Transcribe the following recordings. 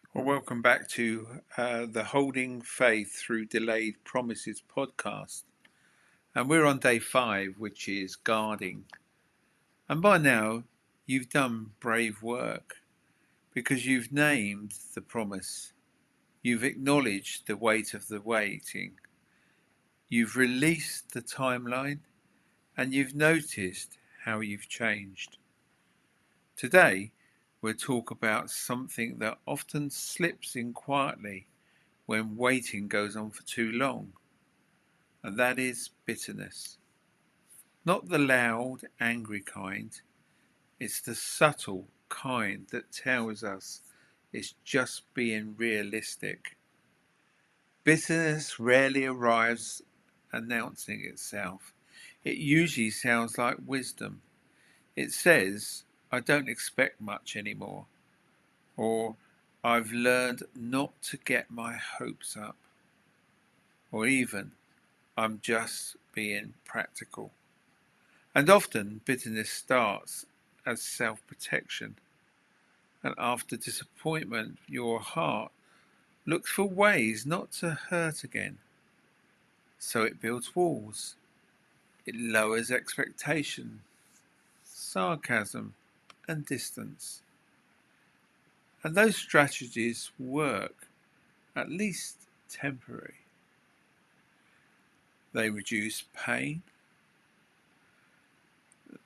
Well, welcome back to the Holding Faith Through Delayed Promises podcast. And we're on day 5, which is guarding. And by now, you've done brave work because you've named the promise. You've acknowledged the weight of the waiting. You've released the timeline and you've noticed how you've changed. Today, we'll talk about something that often slips in quietly when waiting goes on for too long, and that is bitterness. Not the loud, angry kind, it's the subtle kind that tells us it's just being realistic. Bitterness rarely arrives announcing itself. It usually sounds like wisdom. It says, I don't expect much anymore, or I've learned not to get my hopes up, or even I'm just being practical. And often bitterness starts as self-protection. And after disappointment, your heart looks for ways not to hurt again. So it builds walls. It lowers expectation, sarcasm, and distance. And those strategies work, at least temporary. They reduce pain.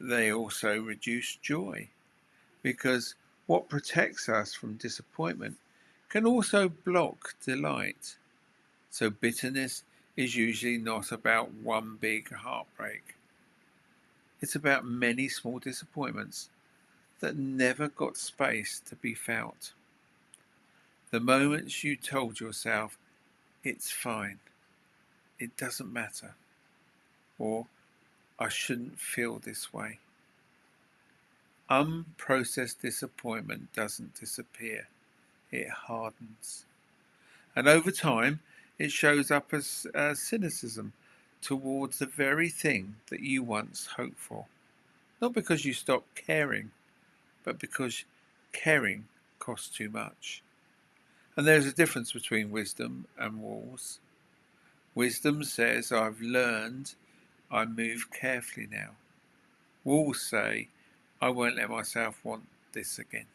They also reduce joy, because what protects us from disappointment can also block delight. So bitterness is usually not about one big heartbreak. It's about many small disappointments that never got space to be felt. The moments you told yourself, it's fine, it doesn't matter, or I shouldn't feel this way. Unprocessed disappointment doesn't disappear, it hardens. And over time, it shows up as cynicism towards the very thing that you once hoped for. Not because you stopped caring, but because caring costs too much. And there's a difference between wisdom and walls. Wisdom says, I've learned, I move carefully now. Walls say, I won't let myself want this again.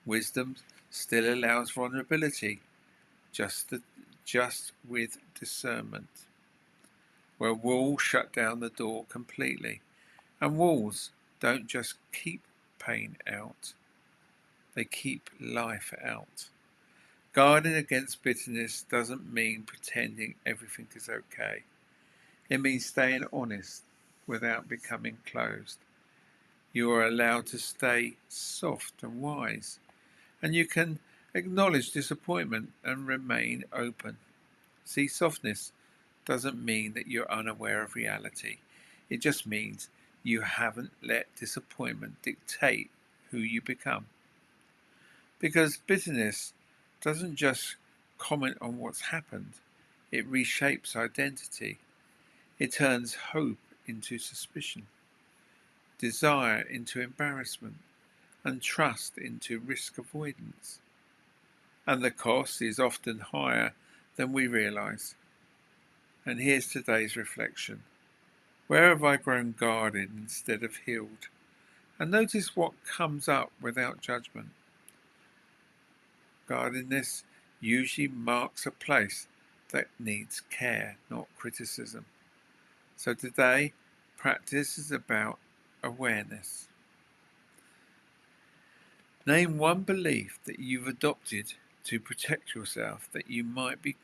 Wisdom still allows vulnerability, just with discernment, where walls shut down the door completely. And walls don't just keep pain out, they keep life out. Guarding against bitterness doesn't mean pretending everything is okay. It means staying honest without becoming closed. You are allowed to stay soft and wise, and you can acknowledge disappointment and remain open. See, softness doesn't mean that you're unaware of reality. It just means you haven't let disappointment dictate who you become. Because bitterness doesn't just comment on what's happened, it reshapes identity. It turns hope into suspicion, desire into embarrassment, and trust into risk avoidance. And the cost is often higher than we realize. And here's today's reflection. Where have I grown guarded instead of healed? And notice what comes up without judgment. Guardedness usually marks a place that needs care, not criticism. So today, practice is about awareness. Name one belief that you've adopted to protect yourself that you might be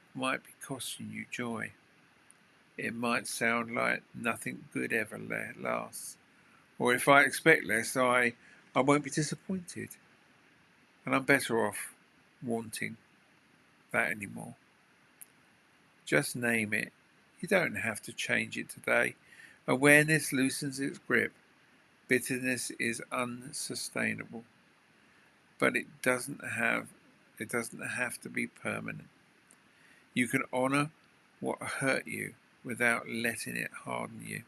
costing you joy. It might sound like nothing good ever lasts. Or if I expect less, I won't be disappointed. And I'm better off wanting that anymore. Just name it. You don't have to change it today. Awareness loosens its grip. Bitterness is unsustainable. But it doesn't have to be permanent. You can honor what hurt you without letting it harden you.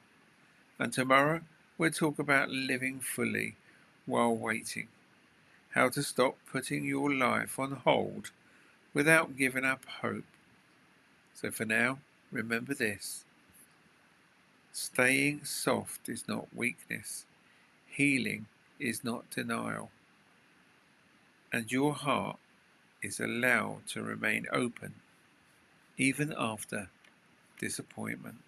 And tomorrow we'll talk about living fully while waiting. how to stop putting your life on hold without giving up hope. So for now, remember this. Staying soft is not weakness. Healing is not denial. And your heart is allowed to remain open even after disappointment.